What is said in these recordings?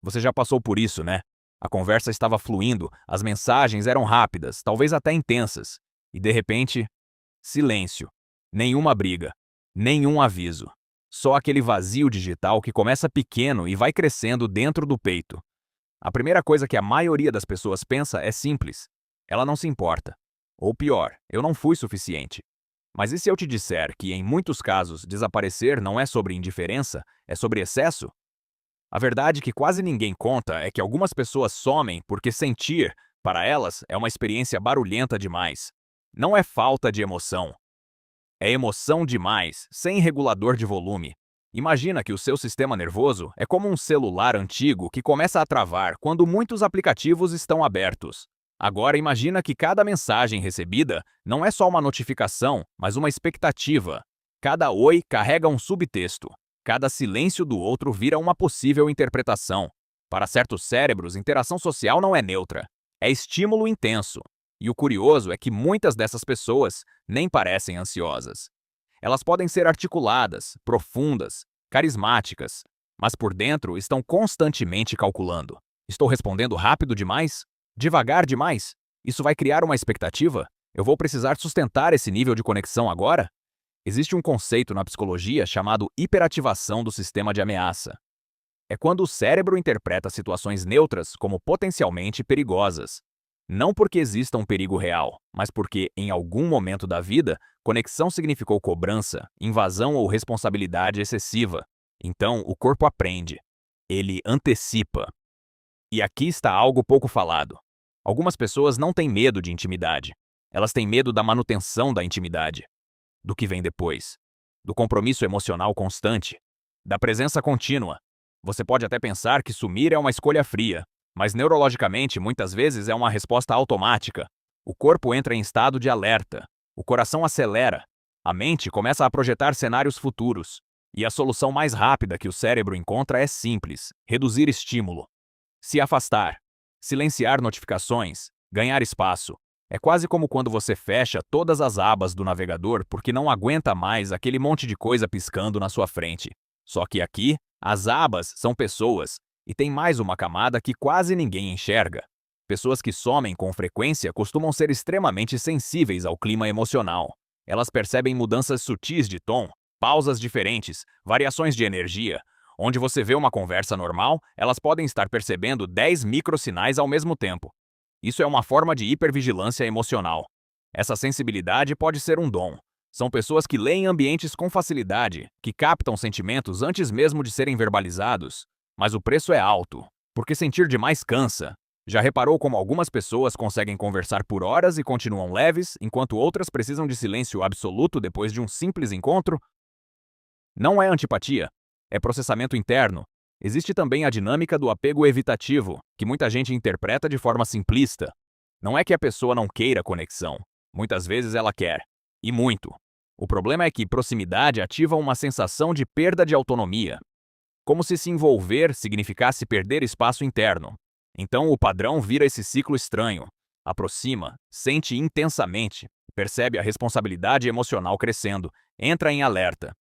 Você já passou por isso, né? A conversa estava fluindo, as mensagens eram rápidas, talvez até intensas. E de repente, silêncio. Nenhuma briga. Nenhum aviso. Só aquele vazio digital que começa pequeno e vai crescendo dentro do peito. A primeira coisa que a maioria das pessoas pensa é simples. Ela não se importa. Ou pior, eu não fui suficiente. Mas e se eu te disser que, em muitos casos, desaparecer não é sobre indiferença, é sobre excesso? A verdade que quase ninguém conta é que algumas pessoas somem porque sentir, para elas, é uma experiência barulhenta demais. Não é falta de emoção. É emoção demais, sem regulador de volume. Imagina que o seu sistema nervoso é como um celular antigo que começa a travar quando muitos aplicativos estão abertos. Agora imagina que cada mensagem recebida não é só uma notificação, mas uma expectativa. Cada oi carrega um subtexto. Cada silêncio do outro vira uma possível interpretação. Para certos cérebros, interação social não é neutra. É estímulo intenso. E o curioso é que muitas dessas pessoas nem parecem ansiosas. Elas podem ser articuladas, profundas, carismáticas, mas por dentro estão constantemente calculando. Estou respondendo rápido demais? Devagar demais? Isso vai criar uma expectativa? Eu vou precisar sustentar esse nível de conexão agora? Existe um conceito na psicologia chamado hiperativação do sistema de ameaça. É quando o cérebro interpreta situações neutras como potencialmente perigosas. Não porque exista um perigo real, mas porque, em algum momento da vida, conexão significou cobrança, invasão ou responsabilidade excessiva. Então, o corpo aprende. Ele antecipa. E aqui está algo pouco falado. Algumas pessoas não têm medo de intimidade. Elas têm medo da manutenção da intimidade. Do que vem depois. Do compromisso emocional constante. Da presença contínua. Você pode até pensar que sumir é uma escolha fria, mas neurologicamente muitas vezes é uma resposta automática. O corpo entra em estado de alerta. O coração acelera. A mente começa a projetar cenários futuros. E a solução mais rápida que o cérebro encontra é simples: reduzir estímulo. Se afastar. Silenciar notificações. Ganhar espaço. É quase como quando você fecha todas as abas do navegador porque não aguenta mais aquele monte de coisa piscando na sua frente. Só que aqui, as abas são pessoas, e tem mais uma camada que quase ninguém enxerga. Pessoas que somem com frequência costumam ser extremamente sensíveis ao clima emocional. Elas percebem mudanças sutis de tom, pausas diferentes, variações de energia. Onde você vê uma conversa normal, elas podem estar percebendo 10 microsinais ao mesmo tempo. Isso é uma forma de hipervigilância emocional. Essa sensibilidade pode ser um dom. São pessoas que leem ambientes com facilidade, que captam sentimentos antes mesmo de serem verbalizados. Mas o preço é alto, porque sentir demais cansa. Já reparou como algumas pessoas conseguem conversar por horas e continuam leves, enquanto outras precisam de silêncio absoluto depois de um simples encontro? Não é antipatia, é processamento interno. Existe também a dinâmica do apego evitativo, que muita gente interpreta de forma simplista. Não é que a pessoa não queira conexão. Muitas vezes ela quer. E muito. O problema é que proximidade ativa uma sensação de perda de autonomia. Como se envolver significasse perder espaço interno. Então o padrão vira esse ciclo estranho. Aproxima, sente intensamente, percebe a responsabilidade emocional crescendo, entra em alerta.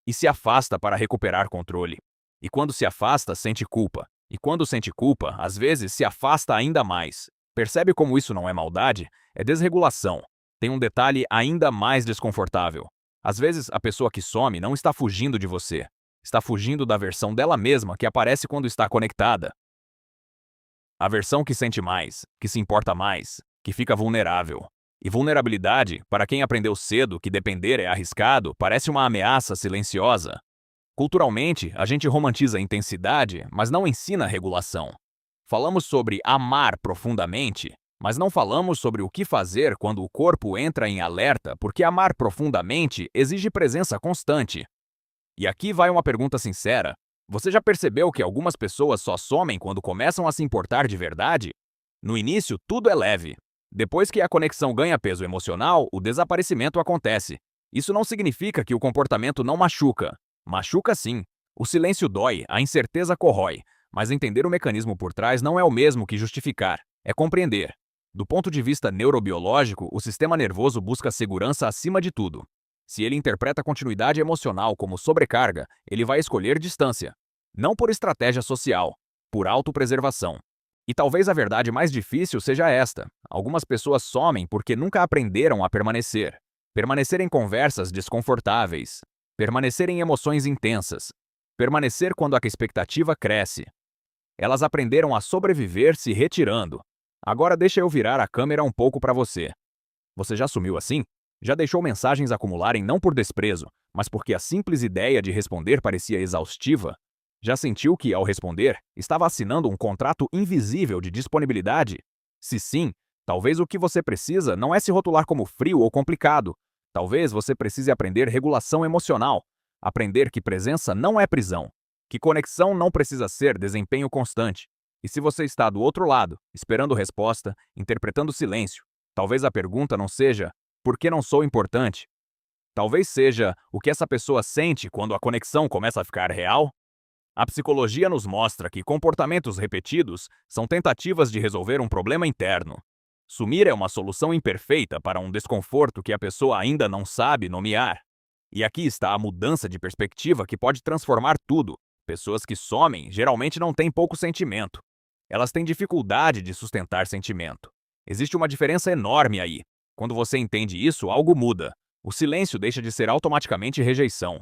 E se afasta para recuperar controle. E quando se afasta, sente culpa. E quando sente culpa, às vezes se afasta ainda mais. Percebe como isso não é maldade? É desregulação. Tem um detalhe ainda mais desconfortável. Às vezes, a pessoa que some não está fugindo de você. Está fugindo da versão dela mesma que aparece quando está conectada. A versão que sente mais, que se importa mais, que fica vulnerável. E vulnerabilidade, para quem aprendeu cedo que depender é arriscado, parece uma ameaça silenciosa. Culturalmente, a gente romantiza a intensidade, mas não ensina regulação. Falamos sobre amar profundamente, mas não falamos sobre o que fazer quando o corpo entra em alerta, porque amar profundamente exige presença constante. E aqui vai uma pergunta sincera. Você já percebeu que algumas pessoas só somem quando começam a se importar de verdade? No início, tudo é leve. Depois que a conexão ganha peso emocional, o desaparecimento acontece. Isso não significa que o comportamento não machuca. Machuca sim. O silêncio dói, a incerteza corrói. Mas entender o mecanismo por trás não é o mesmo que justificar. É compreender. Do ponto de vista neurobiológico, o sistema nervoso busca segurança acima de tudo. Se ele interpreta a continuidade emocional como sobrecarga, ele vai escolher distância. Não por estratégia social, por autopreservação. E talvez a verdade mais difícil seja esta: algumas pessoas somem porque nunca aprenderam a permanecer. Permanecer em conversas desconfortáveis. Permanecer em emoções intensas. Permanecer quando a expectativa cresce. Elas aprenderam a sobreviver se retirando. Agora deixa eu virar a câmera um pouco para você. Você já sumiu assim? Já deixou mensagens acumularem não por desprezo, mas porque a simples ideia de responder parecia exaustiva? Já sentiu que, ao responder, estava assinando um contrato invisível de disponibilidade? Se sim, talvez o que você precisa não é se rotular como frio ou complicado. Talvez você precise aprender regulação emocional. Aprender que presença não é prisão. Que conexão não precisa ser desempenho constante. E se você está do outro lado, esperando resposta, interpretando silêncio, talvez a pergunta não seja por que não sou importante? Talvez seja o que essa pessoa sente quando a conexão começa a ficar real? A psicologia nos mostra que comportamentos repetidos são tentativas de resolver um problema interno. Sumir é uma solução imperfeita para um desconforto que a pessoa ainda não sabe nomear. E aqui está a mudança de perspectiva que pode transformar tudo. Pessoas que somem geralmente não têm pouco sentimento. Elas têm dificuldade de sustentar sentimento. Existe uma diferença enorme aí. Quando você entende isso, algo muda. O silêncio deixa de ser automaticamente rejeição.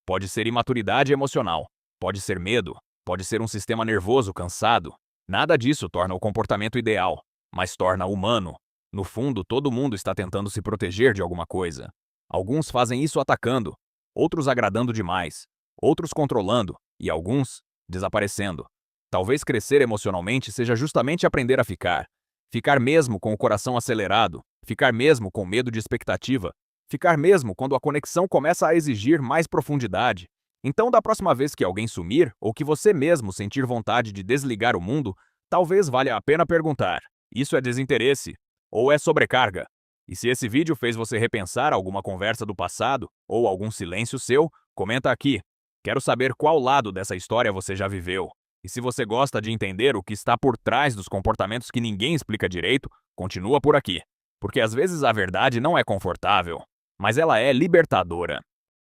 Pode ser imaturidade emocional. Pode ser medo. Pode ser um sistema nervoso cansado. Nada disso torna o comportamento ideal, mas torna humano. No fundo, todo mundo está tentando se proteger de alguma coisa. Alguns fazem isso atacando, outros agradando demais, outros controlando e alguns desaparecendo. Talvez crescer emocionalmente seja justamente aprender a ficar. Ficar mesmo com o coração acelerado, ficar mesmo com medo de expectativa, ficar mesmo quando a conexão começa a exigir mais profundidade. Então, da próxima vez que alguém sumir ou que você mesmo sentir vontade de desligar o mundo, talvez valha a pena perguntar: isso é desinteresse ou é sobrecarga? E se esse vídeo fez você repensar alguma conversa do passado ou algum silêncio seu, comenta aqui. Quero saber qual lado dessa história você já viveu. E se você gosta de entender o que está por trás dos comportamentos que ninguém explica direito, continua por aqui. Porque às vezes a verdade não é confortável, mas ela é libertadora.